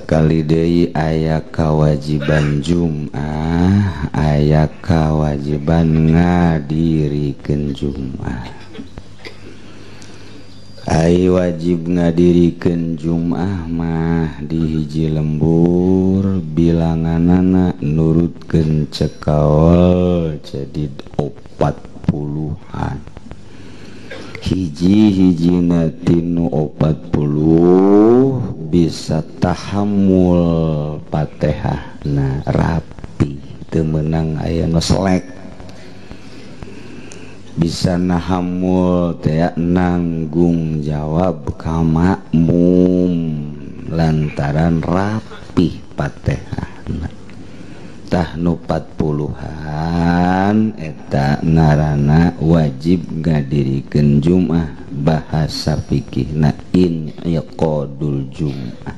Sakali deui aya kawajiban Jum'ah, aya kawajiban ngadirikeun Jum'ah. Ai wajib ngadirikeun Jum'ah mah di hiji lembur bilanganana nurutkeun cekaol jadi 40-an. Hiji-hijina tinu 40 bisa tahammul Fatihahna rapi teu meunang aya nu selek, bisa nahammul teh nanggung jawab ka makmum lantaran rapi Fatihahna. Tah nu 40-an eta ngaranna wajib ngadirikeun Jum'ah, bahasa fikihna inqadul Jum'ah.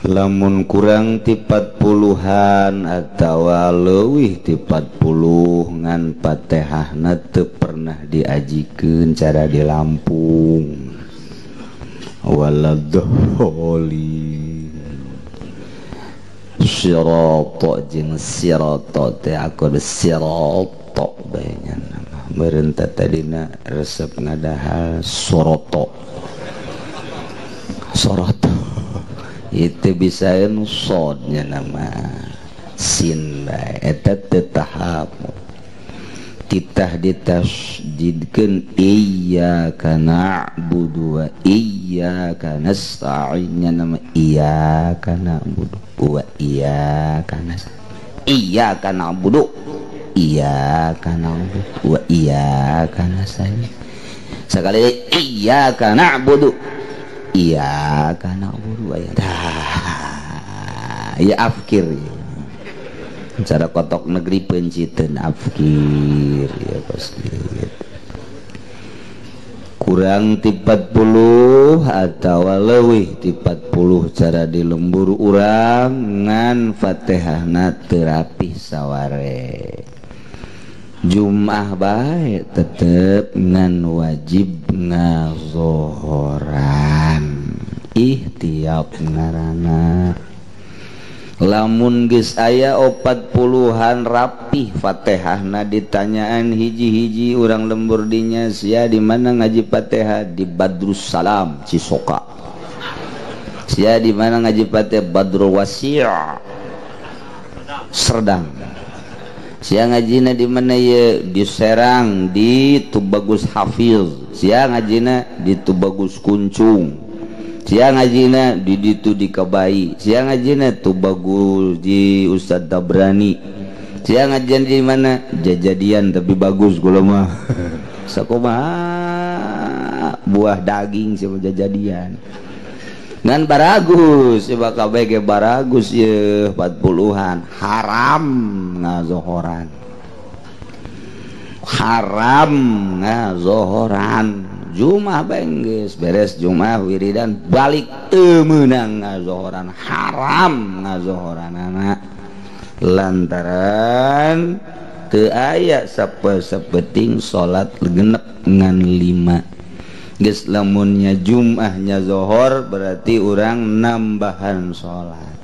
Lamun kurang ti 40-an atawa leuwih ti 40 ngan Fatihahna teu pernah diajikeun cara di Lampung waladhdallin. Sirata jeung sirata teh aku sirata bae nya meureun tadina resep ngadahal soroto itu bisaeun sodnya nama sin bae eta teu tahap titah ditasdidkeun iyyaka na'budu wa iyyaka nasta'in nya nama iyyaka na'budu wa iyyaka nasta'in iyyaka na'budu wa iyyaka nasta'in sakali iyyaka na'budu wa ya afkir cara kotok negeri penciteun afkir ya pasti kurang ti 40 atawa leuwih ti 40 cara di lembur urang ngan Fatihahna teu rapih saware. Jum'ah bae tetep ngan wajib ngazohoran ihtiyab ngaranna. Lamun geus aya 40-an rapih Fatihahna ditanyaan hiji-hiji urang lembur dinya sia di mana ngaji Fatihah di Badrus Salam Cisoka. Sia di mana ngaji Fatihah Badrul Wasi' Serdang. Sia ngajina di mana ye di Serang di Tubagus Hafiz. Sia ngajina di Tubagus Kuncung. Sia ngajina di ditu di Kabai. Sia ngajina Tubagus di Ustadz Tabrani. Sia ngajina di mana Jajadian tapi bagus gula mah. Sakumaha buah daging sama Jajadian. Ngan baragus coba kabeh ge baragus ye 40-an haram ngazohoran. Haram ngazohoran. Jum'ah bengges beres Jum'ah wiridan balik teu meunang ngazohoran, haram ngazohoran anak lantaran teu aya sapeting salat genep ngan 5. Geus lamunnya Jum'ah nya zohor berarti urang nambahan salat.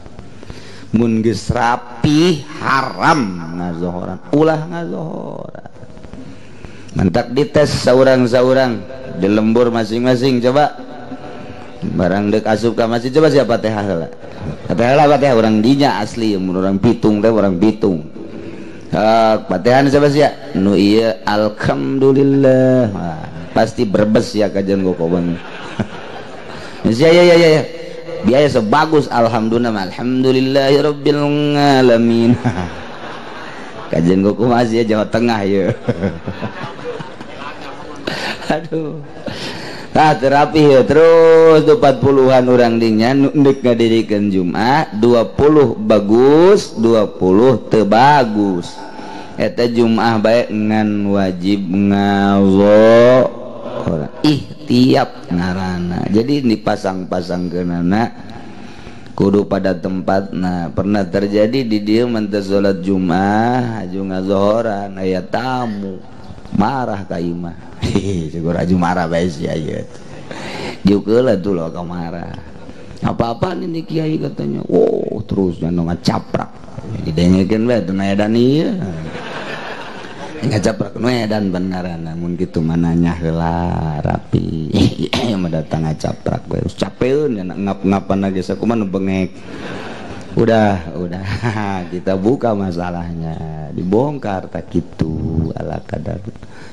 Mun geus rapi haram ngazohoran, ulah ngazohoran. Mantak dites saurang-saurang di lembur masing-masing coba barang dek asup ka masjid coba siapa Fatihah heula. Fatihah urang dinya asli urang Bitung teh urang Bitung. Fatihah siapa sia? Nu ieu alhamdulillah. Pasti berbes ya kajian gokobang. Ya. Biaya sebagus alhamdulillahirabbil alamin. Kajian goko masih Jawa Tengah ya. Aduh. Nah terapi ya terus 40-an orang dinya ndek ngadirikeun Jum'ah 20 bagus 20 teu bagus. Eta Jum'ah bae ngan wajib ngazohoran ihtiyab ngaranna. Jadi dipasang-pasangkeunana kudu pada tempatna. Pernah terjadi di dieu manteu salat Jum'ah aju ngazohoran aya tamu marah ka imah. Syukur aju marah bae sia ieu. Jukeula tuh lo ka marah. apa-apa nih kiai katanya. Oh terus jangan ngacaprak didengekeun bae teu edan ieu ngacaprak nu edan beneran namun kitu mananya heula rapi mah datang ngacaprak bae capeun nya ngap-ngapan ge sakumaha nu bengek. Udah kita buka masalahnya dibongkar tak gitu ala kadar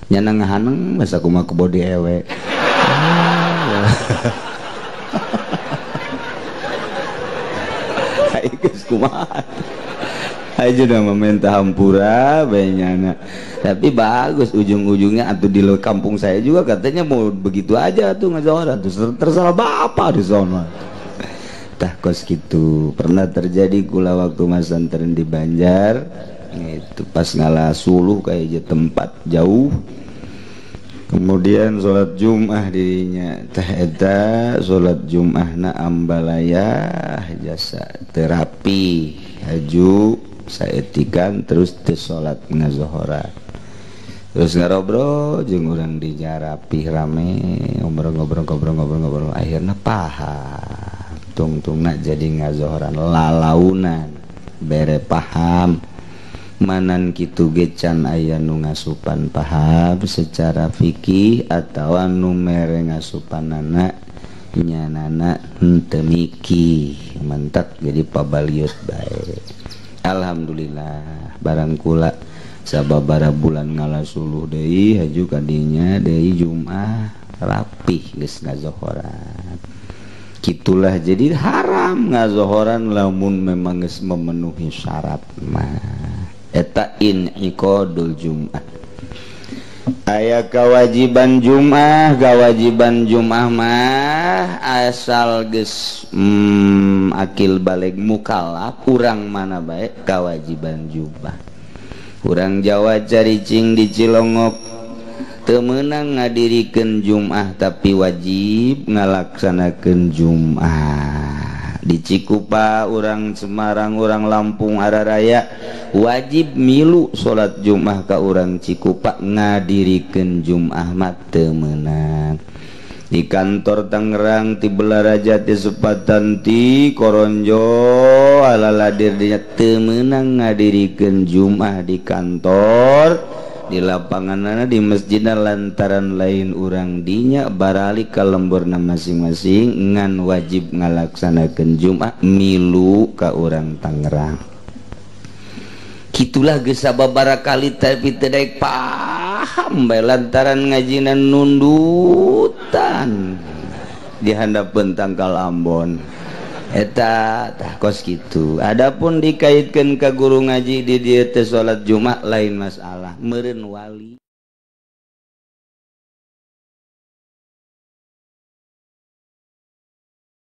nyana ngahaneng masa kumaha ke bodi ewe. Hai geus kumaha aja udah meminta hampura banyana tapi bagus ujung-ujungnya atuh di kampung saya juga katanya mau begitu aja tuh ngazoran tuh terserah bapak di sono. Tah kos gitu pernah terjadi kula waktu masantren di Banjar itu pas ngalah suluh kayak tempat jauh kemudian sholat Jum'ah dirinya tah eta sholat Jum'ahna ambalaya jasa terapi haju saetikan terus teu sholat ngazohoran terus ngarobrol jeung urang di jarapi rame ngobrol akhirna paham tungtungna jadi ngazohoran lalaunan bere paham manan kitu ge can aya nu ngasupan paham secara fikih atawa nu mere ngasupanana nyanana henteu miki mentek jadi pabaliut bae. Alhamdulillah barang kula sababaraha bulan ngalasuluh deui haju kadinya deui Jumat rapih geus ngazohoran. Gitulah jadi haram ngazohoran lamun memang geus memenuhi syarat mah eta in'iqadul Jum'ah. Aya kewajiban Jum'ah mah asal geus akil balig mukallaf urang mana bae kewajiban Jum'ah. Urang Jawa caricing di Cilongok teu meunang ngadirikeun Jum'ah tapi wajib ngalaksanakeun Jum'ah. Di Cikupa urang Semarang urang Lampung Araraya wajib milu salat Jum'ah ka urang Cikupa ngadirikeun Jum'ah mah teu meunang. Di kantor Tangerang ti Belaraja ti Sepatan ti Koronjo alaladir dinya teu meunang ngadirikeun Jum'ah di kantor di lapanganana di masjidna lantaran lain urang dinya baralik ka lemburna masing-masing ngan wajib ngalaksanakeun Jum'ah milu ka urang Tangerang. Kitulah geus sababaraha kali tapi teu daek paham bae lantaran ngajina nundutan di handapeun tangkal Ambon. Eta tah kos kitu. Adapun dikaitkeun ka guru ngaji di dieu teh salat Jumat lain masalah meureun wali